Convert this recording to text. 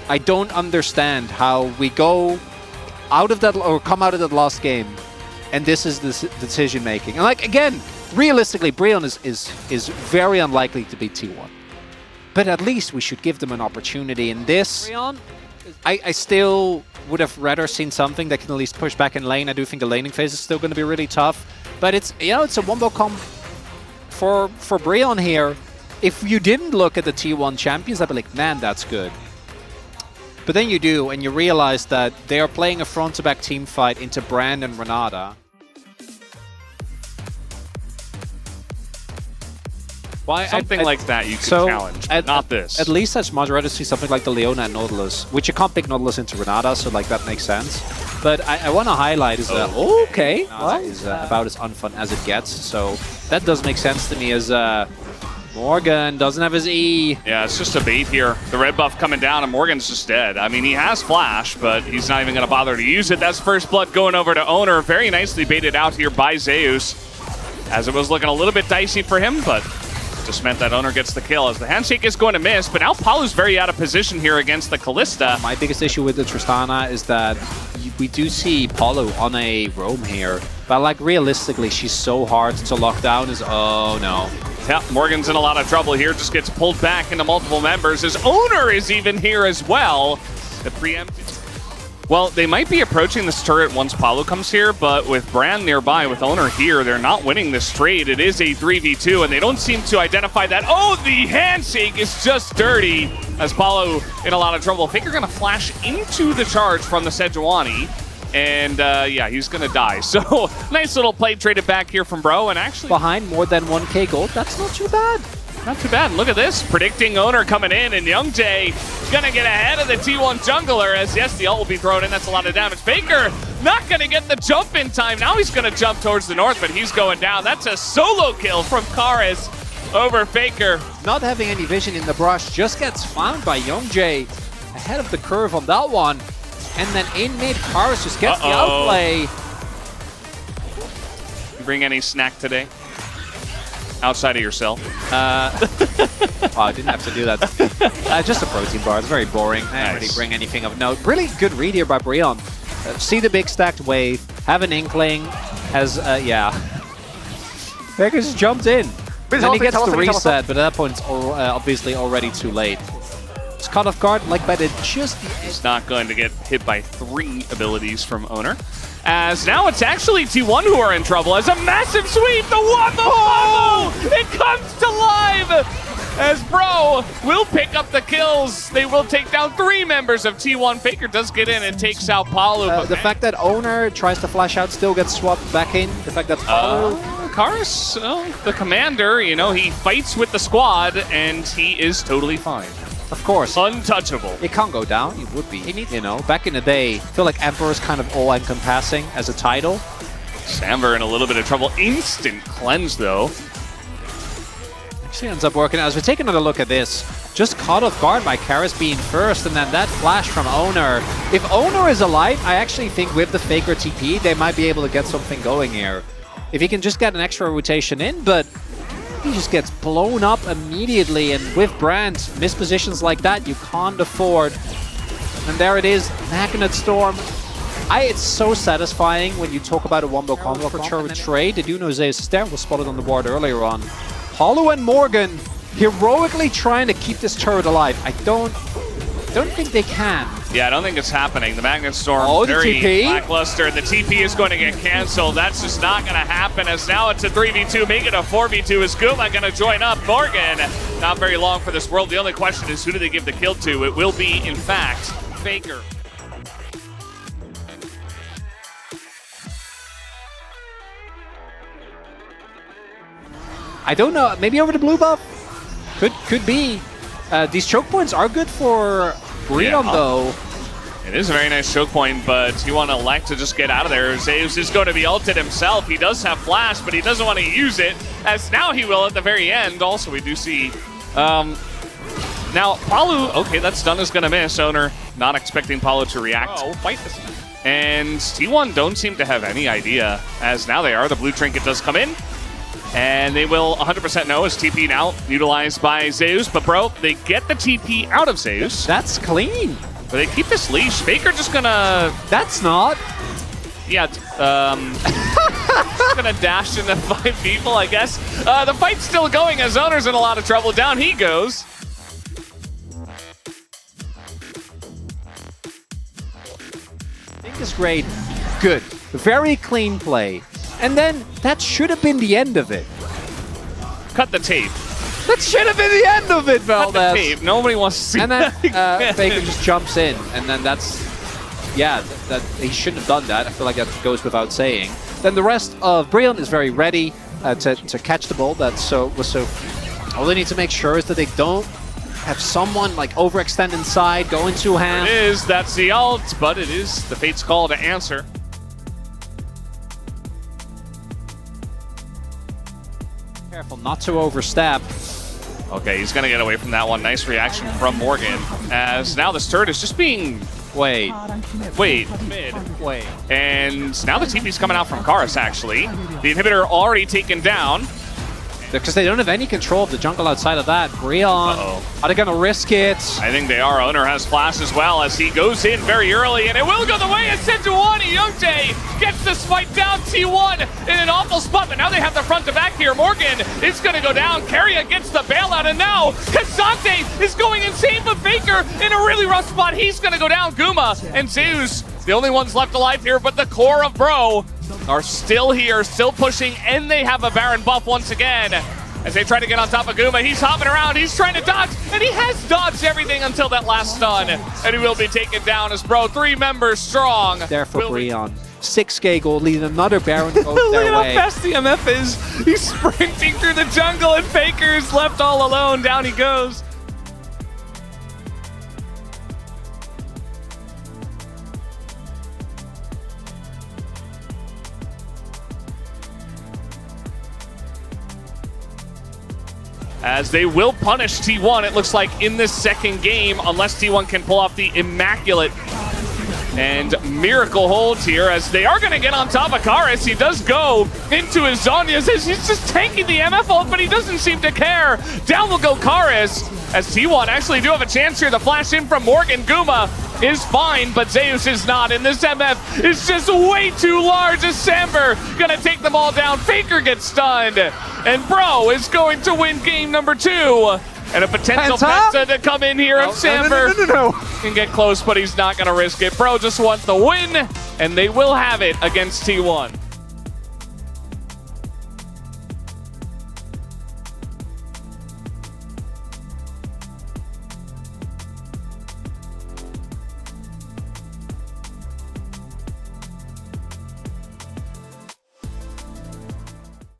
I don't understand how we go out of that or come out of that last game, and this is the decision making. And like again, realistically, BRO is very unlikely to beat T1, but at least we should give them an opportunity in this. I still would have rather seen something that can at least push back in lane. I do think the laning phase is still going to be really tough, but it's it's a wombo comp for BRO here. If you didn't look at the T1 champions, I'd be like, man, that's good. But then you do, and you realize that they are playing a front-to-back team fight into Brand and Renata. Why something like that you could challenge, but not this. At least I'd much rather see something like the Leona and Nautilus, which you can't pick Nautilus into Renata, so like that makes sense. But I want to highlight is that okay, well, is about as unfun as it gets. So that does make sense to me as Morgan doesn't have his E. Yeah, it's just a bait here. The red buff coming down and Morgan's just dead. I mean, he has flash, but he's not even going to bother to use it. That's first blood going over to Owner. Very nicely baited out here by Zeus, as it was looking a little bit dicey for him, but just meant that Owner gets the kill as the handshake is going to miss. But now Palu's very out of position here against the Kalista. My biggest issue with the Tristana is that we do see Palu on a roam here, but like realistically, she's so hard to lock down. Oh no. Yeah, Morgan's in a lot of trouble here, just gets pulled back into multiple members. His Owner is even here as well. The preempted. Well, they might be approaching this turret once Palu comes here, but with Brand nearby, with Owner here, they're not winning this trade. It is a 3v2, and they don't seem to identify that. Oh, the handshake is just dirty, as Palu in a lot of trouble. Faker gonna flash into the charge from the Sejuani. And yeah, he's gonna die. So nice little play traded back here from BRO, and actually behind more than 1k gold. That's not too bad. Not too bad. Look at this, predicting Owner coming in, and Youngjae gonna get ahead of the T1 jungler. As yes, the ult will be thrown in. That's a lot of damage. Faker not gonna get the jump in time. Now he's gonna jump towards the north, but he's going down. That's a solo kill from Karis over Faker. Not having any vision in the brush, just gets found by Youngjae ahead of the curve on that one. And then in mid, Karis just gets the outplay. You bring any snack today? Outside of yourself? Oh, I didn't have to do that. Just a protein bar. It's very boring. I didn't really bring anything of note. Really good read here by BRO. See the big stacked wave, have an inkling, has, yeah. Faker just jumped in. Then he gets the reset, but at that point it's obviously already too late. It's caught off guard, like, but it just... He's not going to get hit by 3 abilities from Owner. As now it's actually T1 who are in trouble as a massive sweep. The Wombo It comes to life as BRO will pick up the kills. They will take down 3 members of T1. Faker does get in and takes out Palu. The fact that Owner tries to flash out still gets swapped back in. The fact that Palu... Karis, the commander, you know, he fights with the squad and he is totally fine. Of course. Untouchable. It can't go down. It would be. You know, back in the day, I feel like Emperor is kind of all-encompassing as a title. Samber in a little bit of trouble. Instant cleanse, though. Actually ends up working. As we take another look at this, just caught off guard by Karis being first, and then that flash from Owner. If Owner is alive, I actually think with the Faker TP, they might be able to get something going here. If he can just get an extra rotation in, but he just gets blown up immediately, and with Brand, mispositions like that, you can't afford. And there it is, Magnet Storm. It's so satisfying when you talk about a wombo combo for turret trade. The Duno Zeus is there, was spotted on the board earlier on. Palu and Morgan heroically trying to keep this turret alive. I don't think they can. Yeah, I don't think it's happening. The Magnet Storm very lackluster. The TP is going to get canceled. That's just not going to happen, as now it's a 3v2, make it a 4v2. Is Guma going to join up? Morgan, not very long for this world. The only question is, who do they give the kill to? It will be, in fact, Faker. I don't know, maybe over the blue buff? Could be. These choke points are good for BRO, though. It is a very nice choke point, but you want to elect to just get out of there. Zeus is going to be ulted himself. He does have flash, but he doesn't want to use it, as now he will at the very end. Also, we do see... now, Palu, okay, that stun is going to miss. Owner not expecting Palu to react. Fight this. And T1 don't seem to have any idea, as now they are. The blue trinket does come in. And they will 100% know as TP now utilized by Zeus. But bro, they get the TP out of Zeus. That's clean. But they keep this leash. Faker just gonna... That's not. Yeah, just gonna dash into 5 people, I guess. The fight's still going as Owner's in a lot of trouble. Down he goes. This grade, good. Very clean play. And then that should have been the end of it. Cut the tape. That should have been the end of it, Valdez. Cut the tape. Nobody wants to see and then that Faker just jumps in, and then that's, yeah, that he shouldn't have done that. I feel like that goes without saying. Then the rest of Brilliant is very ready to catch the ball. All they need to make sure is that they don't have someone like overextend inside, go into hand. It is, that's the ult, but it is the Fate's call to answer. Careful not to overstep. Okay, he's gonna get away from that one. Nice reaction from Morgan, as now this turret is just being... Wait. Mid. And now the TP's coming out from Karis, actually. The inhibitor already taken down. Because they don't have any control of the jungle outside of that. Brion, are they going to risk it? I think they are. Owner has flash as well as he goes in very early, and it will go the way of Sentuani. Yongtae gets the spike down. T1 in an awful spot, but now they have the front to back here. Morgan is going to go down. Keria gets the bailout, and now Kazante is going insane, but Faker in a really rough spot. He's going to go down. Guma and Zeus, the only ones left alive here, but the core of Bro are still here, still pushing, and they have a Baron buff once again. As they try to get on top of Guma, he's hopping around, he's trying to dodge, and he has dodged everything until that last stun. And he will be taken down as Bro, 3 members strong. There for Brion. 6K gold, leading another Baron goes their way. Look at how fast the MF is. He's sprinting through the jungle, and Faker's left all alone. Down he goes. As they will punish T1, it looks like, in this second game, unless T1 can pull off the immaculate and miracle holds here, as they are going to get on top of Karis. He does go into his Zhonya's as he's just tanking the MF ult, but he doesn't seem to care. Down will go Karis, as T1 actually do have a chance here. The flash in from Morgan. Guma is fine, but Zeus is not, and this MF is just way too large as Samber gonna take them all down. Faker gets stunned, and Bro is going to win game number 2. And a potential Penta to come in here if Samber can get close, but he's not gonna risk it. Bro just wants the win, and they will have it against T1.